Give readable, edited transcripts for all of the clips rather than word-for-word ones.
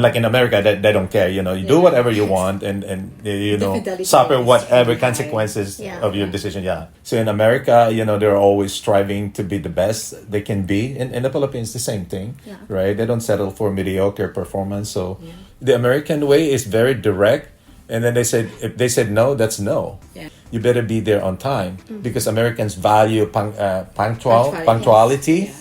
unlike in America, they don't care. You do whatever you want, and suffer whatever consequences of your decision. Yeah. So in America, they're always striving to be the best they can be. In the Philippines, the same thing, right? They don't settle for mediocre performance. So the American way is very direct. And then if they said no, that's no. Yeah. You better be there on time because Americans value punctuality. Yeah.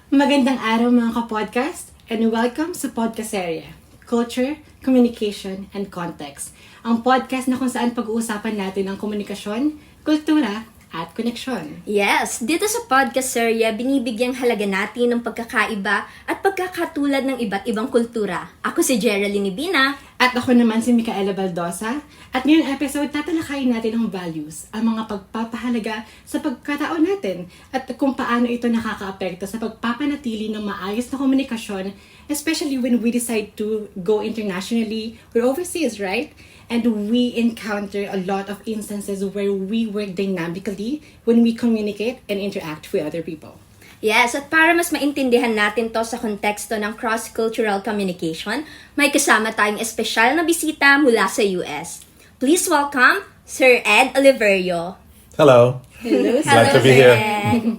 Magandang araw mga ka-podcast and welcome sa PODKASERYE, Culture, Communication, and Context. Ang podcast na kung saan pag-uusapan natin ang komunikasyon, kultura, at koneksyon. Yes, dito sa PODKASERYE, binibigyang halaga natin ng pagkakaiba at pagkakatulad ng iba't ibang kultura. Ako si Geraldine Ibina. At ako naman si Micaela Baldosa. At ngayong episode, tatalakayin natin ang values, ang mga pagpapahalaga sa pagkatao natin at kung paano ito nakakaapekto sa pagpapanatili ng maayos na komunikasyon, especially when we decide to go internationally or overseas, right? And we encounter a lot of instances where we work dynamically when we communicate and interact with other people. Yes, at para mas maintindihan natin to sa konteksto ng cross-cultural communication, may kasama tayong espesyal na bisita mula sa US. Please welcome Sir Ed Oliverio. Hello. Hello, Glad to be here.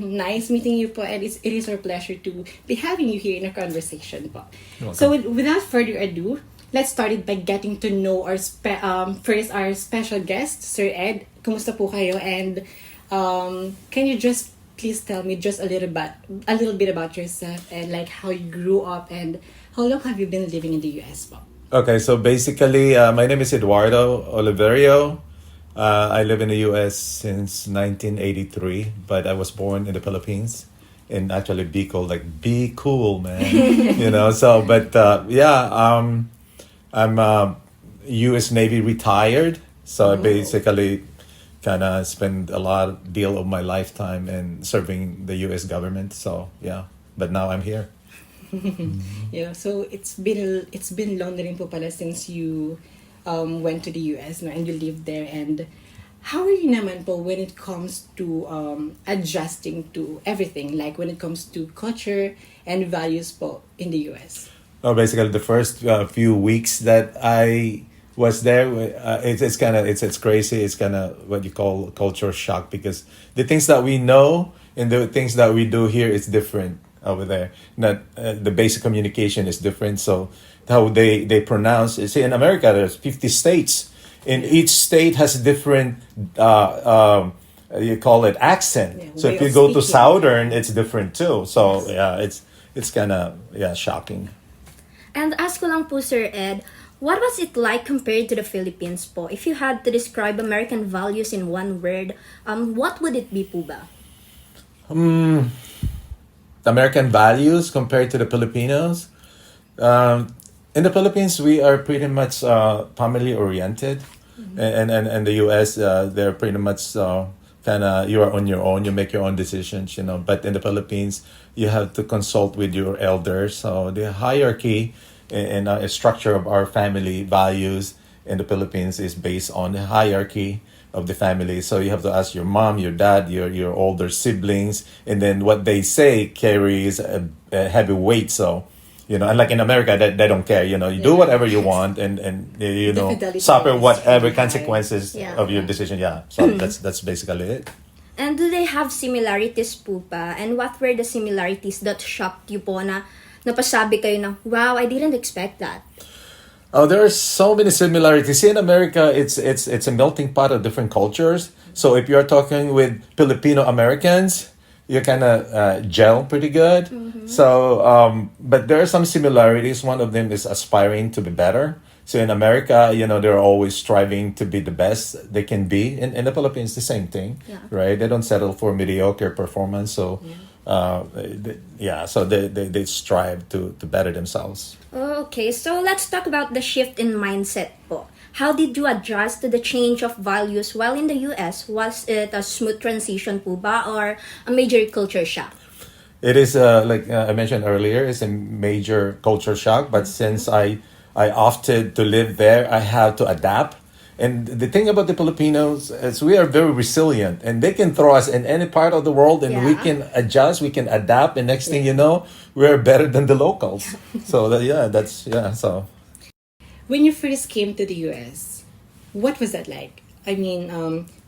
Nice meeting you po, and it is our pleasure to be having you here in a conversation po. You're welcome. So without further ado, let's start it by getting to know first our special guest, Sir Ed. Kumusta po kayo? And can you just please tell me just a little bit about yourself and like how you grew up and how long have you been living in the US po? Okay, so basically, my name is Eduardo Oliverio. I live in the U.S. since 1983, but I was born in the Philippines, in actually Bicol, like be cool, man. I'm U.S. Navy retired, so I basically kind of spent a deal of my lifetime in serving the U.S. government. So yeah, but now I'm here. So it's been long na rin po pala since you went to the US, no, and you lived there. And how are you naman po when it comes to adjusting to everything, like when it comes to culture and values po in the US? Oh, basically the first few weeks that I was there, it's crazy. It's kind of what you call culture shock because the things that we know and the things that we do here is different over there. Not the basic communication is different. So how they pronounce. See, in America, there's 50 states. And each state has a different, you call it accent. Yeah, so if way you of go to speaking. Southern, it's different too. So yeah, it's kind of shocking. And ask ko lang po, Sir Ed, what was it like compared to the Philippines po? If you had to describe American values in one word, what would it be po ba? American values compared to the Filipinos. In the Philippines, we are pretty much family oriented, and the U.S. They're pretty much kind of you are on your own. You make your own decisions, But in the Philippines, you have to consult with your elders. So the hierarchy and structure of our family values in the Philippines is based on the hierarchy of the family. So you have to ask your mom, your dad, your older siblings, and then what they say carries a heavy weight. So, unlike in America, they don't care. You do whatever you want, and Fidelity suffer is whatever very high. consequences of your decision. Yeah. So that's basically it. And do they have similarities po pa? And what were the similarities that shocked you po na napasabi kayo na, wow, I didn't expect that? Oh, there are so many similarities. See, in America, it's a melting pot of different cultures. So if you're talking with Filipino Americans, you kind of gel pretty good. So, but there are some similarities. One of them is aspiring to be better. So in America, they're always striving to be the best they can be. In the Philippines, the same thing, right? They don't settle for mediocre performance. So, so they strive to better themselves. Okay, so let's talk about the shift in mindset po. How did you adjust to the change of values while in the US? Was it a smooth transition po ba or a major culture shock? It is, like I mentioned earlier, it's a major culture shock. But since I opted to live there, I have to adapt. And the thing about the Filipinos is we are very resilient, and they can throw us in any part of the world, and we Yeah. can adjust, we can adapt, and next thing you know, we're better than the locals. So so When you first came to the US, what was that like? I mean,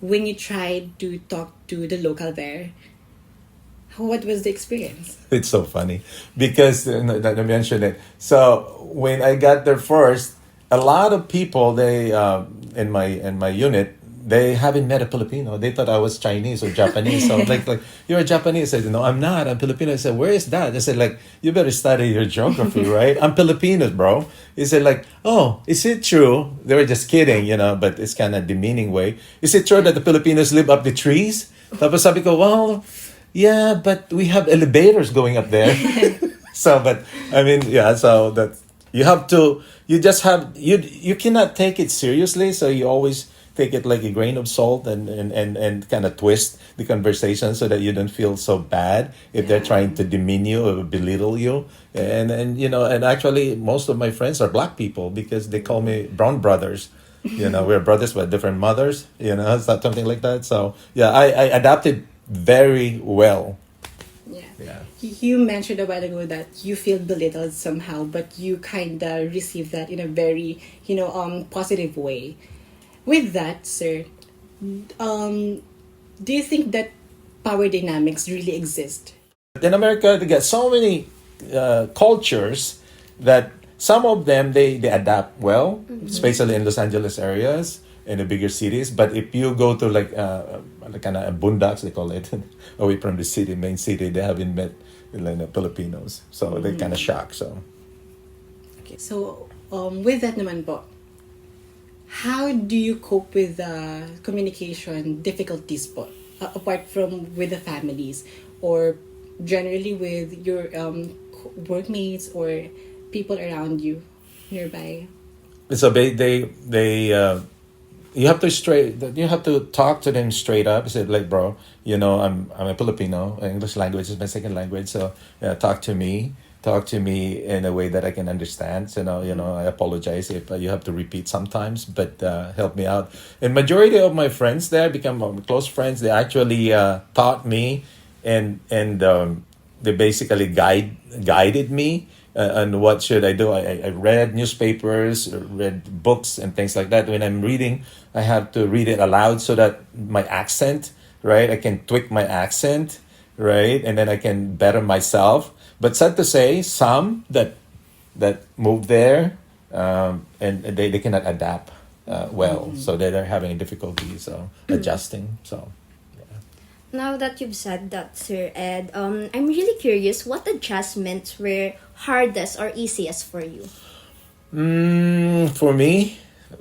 when you tried to talk to the local there, what was the experience? it's so funny because that I mentioned it. So when I got there first, a lot of people they in my unit they haven't met a Filipino. They thought I was Chinese or Japanese. So like you're a Japanese. I said no, I'm not. I'm Filipino. I said where is that? I said like you better study your geography, right? I'm Filipino, bro. He said like oh, is it true? They were just kidding, but it's kind of demeaning way. Is it true that the Filipinos live up the trees? Tapos sabi ko well. Yeah, but we have elevators going up there. So, but I mean, yeah. So that you cannot take it seriously. So you always take it like a grain of salt and kind of twist the conversation so that you don't feel so bad if they're trying to demean you or belittle you. And actually, most of my friends are black people because they call me brown brothers. We're brothers but different mothers. It's not something like that. So yeah, I adapted very well. Yeah. You mentioned a while ago that you feel belittled somehow, but you kind of receive that in a very, positive way. With that, sir, do you think that power dynamics really exist? In America, they get so many cultures that some of them they adapt well, especially in Los Angeles areas, in the bigger cities. But if you go to like kind of boondocks, they call it, away from the city, main city, they haven't met Filipinos, so they're kind of shocked. So Okay, so with that naman po, how do you cope with the communication difficulties po? Apart from with the families or generally with your workmates or people around you nearby? so you have to talk to them straight up. I said like bro, I'm a Filipino. English language is my second language, so talk to me in a way that I can understand. So I apologize if you have to repeat sometimes, but help me out. And majority of my friends there become close friends. They actually taught me and they basically guided me on what should I do. I read newspapers, read books and things like that. When I'm reading, I have to read it aloud so that my accent, right? I can tweak my accent, right? And then I can better myself. But sad to say, some that move there and they cannot adapt well. So they're having difficulties adjusting. So Now that you've said that, Sir Ed, I'm really curious, what adjustments were hardest or easiest for you? For me,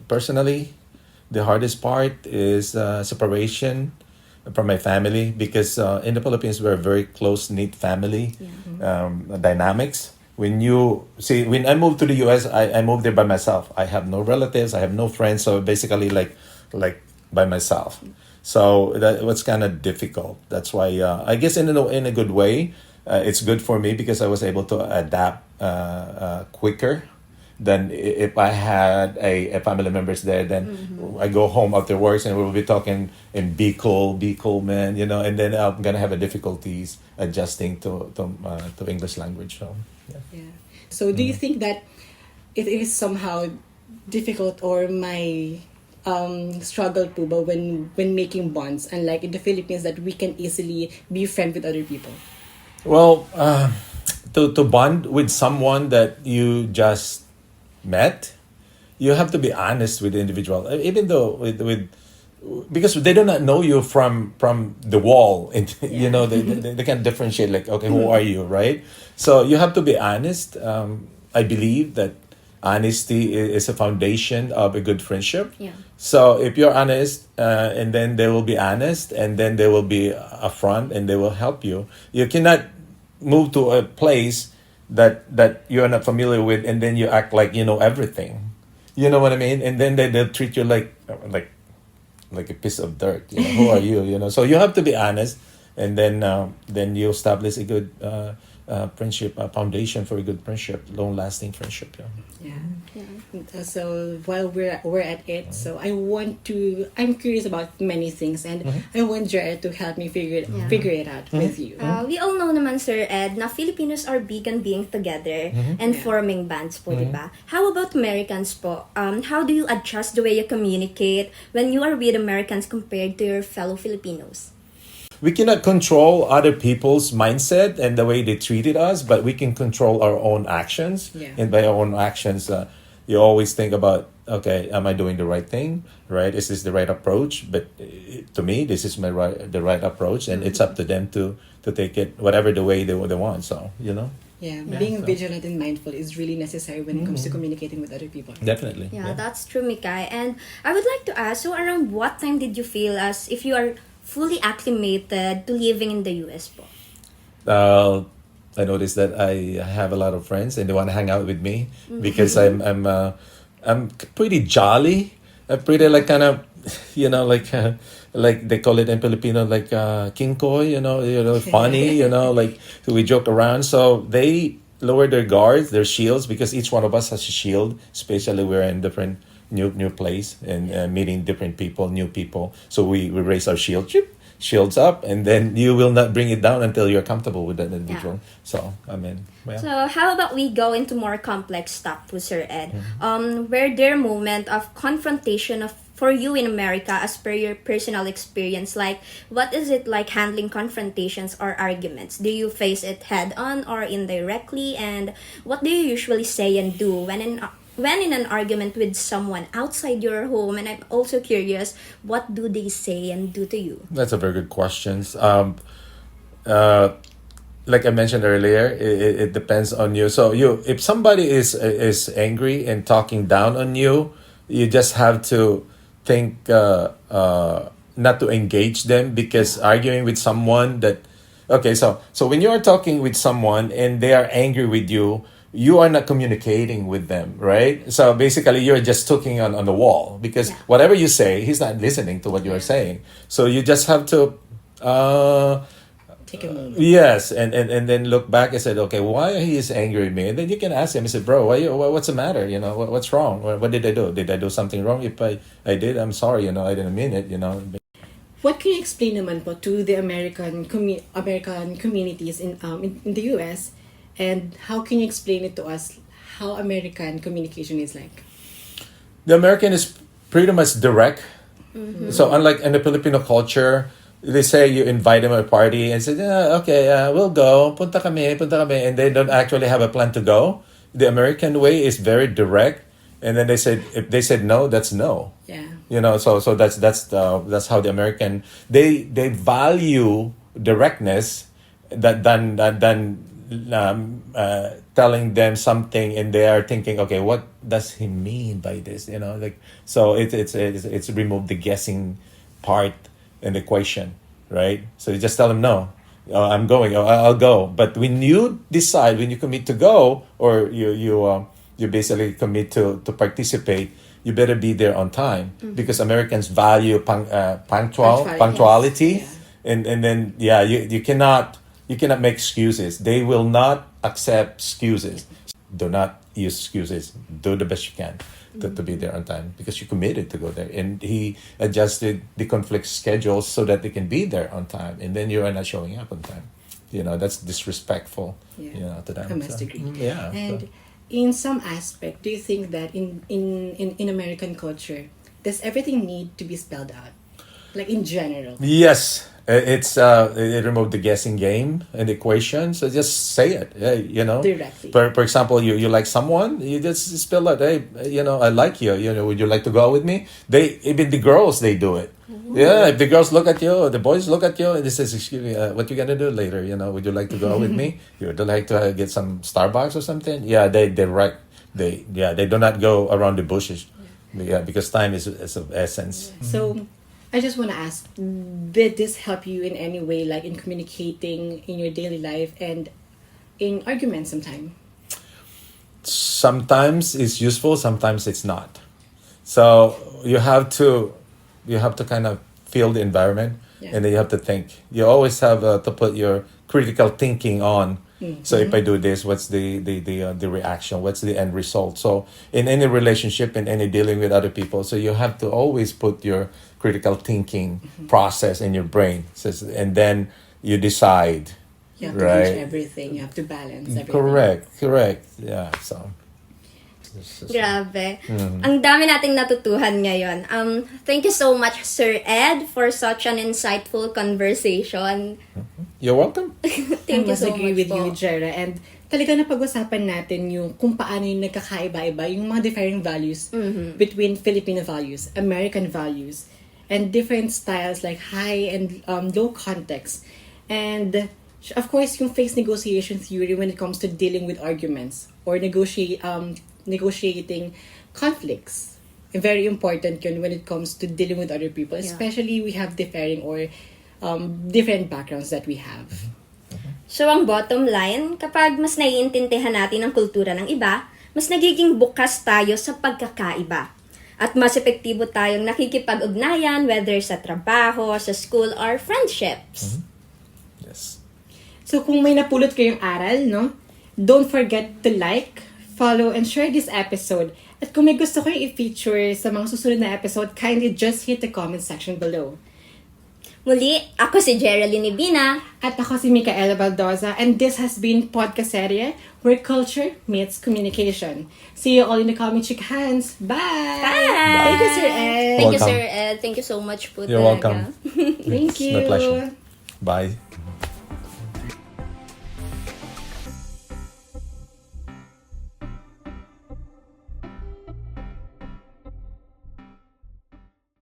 personally, the hardest part is separation from my family because in the Philippines we're a very close-knit family dynamics. When I moved to the US, I moved there by myself. I have no relatives, I have no friends, so basically like by myself. So that was kind of difficult. That's why I guess in a good way, it's good for me because I was able to adapt quicker than if I had a family members there. Then I go home after work and we'll be talking in be cool, man, and then I'm gonna have a difficulties adjusting to English language. So Yeah. So do you think that it is somehow difficult or my struggle po ba when making bonds, unlike in the Philippines that we can easily be friends with other people? Well, to bond with someone that you just met, you have to be honest with the individual, even though with because they do not know you from the wall, and they can differentiate like, okay, who are you, right? So you have to be honest. I believe that honesty is a foundation of a good friendship. Yeah. So if you're honest, and then they will be honest, and then they will be upfront, and they will help you. You cannot move to a place that you're not familiar with, and then you act like you know everything. You know what I mean? And then they'll treat you like a piece of dirt. Who are you? So you have to be honest, and then you establish a good friendship, foundation for a good friendship, long-lasting friendship. Yeah. So while we're at it, so I'm curious about many things, and I want Jared to help me figure it out with you. We all know naman, Sir Ed, na Filipinos are big on being together and forming bands po, di ba? How about Americans po? How do you adjust the way you communicate when you are with Americans compared to your fellow Filipinos? We cannot control other people's mindset and the way they treated us, but we can control our own actions. Yeah. And by our own actions, you always think about, okay, am I doing the right thing? Right? Is this the right approach? But to me, this is the right approach, and it's up to them to take it whatever the way they want. So, Being vigilant and mindful is really necessary when it comes to communicating with other people. Definitely. Yeah, that's true, Mikay. And I would like to ask, so around what time did you feel as if you are fully acclimated to living in the US po? I noticed that I have a lot of friends and they want to hang out with me because I'm pretty jolly. I'm pretty like kind of, like they call it in Filipino, like king koy, funny, like so we joke around. So they lower their guards, their shields, because each one of us has a shield, especially we're in different new place and meeting different people, new people. So we raise our shields up, and then you will not bring it down until you're comfortable with that individual. So So how about we go into more complex stuff with Sir Ed? Were there moment of confrontation for you in America as per your personal experience? Like, what is it like handling confrontations or arguments? Do you face it head on or indirectly? And what do you usually say and do when in an argument with someone outside your home? And I'm also curious, what do they say and do to you? That's a very good question. Like I mentioned earlier, it depends on you. So if somebody is angry and talking down on you, you just have to think not to engage them, because arguing with someone so when you are talking with someone and they are angry with you, you are not communicating with them, right? So basically, you're just talking on the wall, because whatever you say, he's not listening to what you are saying. So you just have to Take a moment. yes, and then look back and said, okay, why he is angry with me? And then you can ask him. I said, bro, what's the matter? What's wrong? What did I do? Did I do something wrong? If I did, I'm sorry. I didn't mean it. What can you explain naman po to the American communities in the US? And how can you explain it to us how American communication is like? The American is pretty much direct. So unlike in the Filipino culture, they say you invite them to a party and say, okay, we'll go. Punta kami. And they don't actually have a plan to go. The American way is very direct. And then if they said no, that's no. Yeah. So that's how the American, they value directness than telling them something and they are thinking, okay, what does he mean by this? So it's remove the guessing part in the equation, right? So you just tell them no, I'm going, I'll go. But when you decide, when you commit to go, or you basically commit to participate, you better be there on time, because Americans value punctuality, yes. and then you cannot make excuses. They will not accept excuses. Do not use excuses. Do the best you can to be there on time, because you committed to go there. And he adjusted the conflict schedules so that they can be there on time. And then you are not showing up on time. That's disrespectful. To them. I must agree. Yeah. And in some aspect, do you think that in American culture, does everything need to be spelled out? Like in general? Yes. It removed the guessing game and the equation. So just say it, Directly. For example, you like someone, you just spell it. Hey, I like you. Would you like to go out with me? Even the girls, they do it. Yeah, if the girls look at you, the boys look at you, and they says, "Excuse me, what you gonna do later? Would you like to go out with me? Would you like to get some Starbucks or something?" Yeah, they right. They do not go around the bushes. Yeah, because time is of essence. So, I just want to ask, did this help you in any way, like in communicating in your daily life and in arguments sometimes? Sometimes it's useful, sometimes it's not. So you have to kind of feel the environment, and then you have to think. You always have to put your critical thinking on So if I do this, what's the reaction? What's the end result? So in any relationship, in any dealing with other people, so you have to always put your critical thinking process in your brain, and then you decide. You have to Right. reach everything. You have to balance everything. Correct. Yeah. So. Grabe. Ang dami nating natutuhan ngayon. Thank you so much, Sir Ed, for such an insightful conversation. You're welcome. Thank you I must so agree much with po. you, Jera. And talaga na pag-usapan natin yung kung paano yung nagkakaiba-iba, yung mga differing values between Filipino values, American values, and different styles like high and low context. And of course, yung face negotiation theory when it comes to dealing with arguments or negotiating conflicts. Very important yun when it comes to dealing with other people. Especially we have differing or different backgrounds that we have. So, ang bottom line, kapag mas naiintindihan natin ang kultura ng iba, mas nagiging bukas tayo sa pagkakaiba. At mas epektibo tayong nakikipag-ugnayan, whether sa trabaho, sa school, or friendships. Yes. So kung may napulot kayong aral, no? Don't forget to like, follow, and share this episode. At kung may gusto kayong i-feature sa mga susunod na episode, kindly just hit the comment section below. Muli, ako si Geraldine Ibina. At ako si Micaela Baldoza, and this has been Podkaserye, where culture meets communication. See you all in the coming chick hands. Bye! Bye! Thank you, Sir Ed. Thank you, Welcome. Sir Ed. Thank you so much po. You're welcome. Thank It's my pleasure. you. Bye.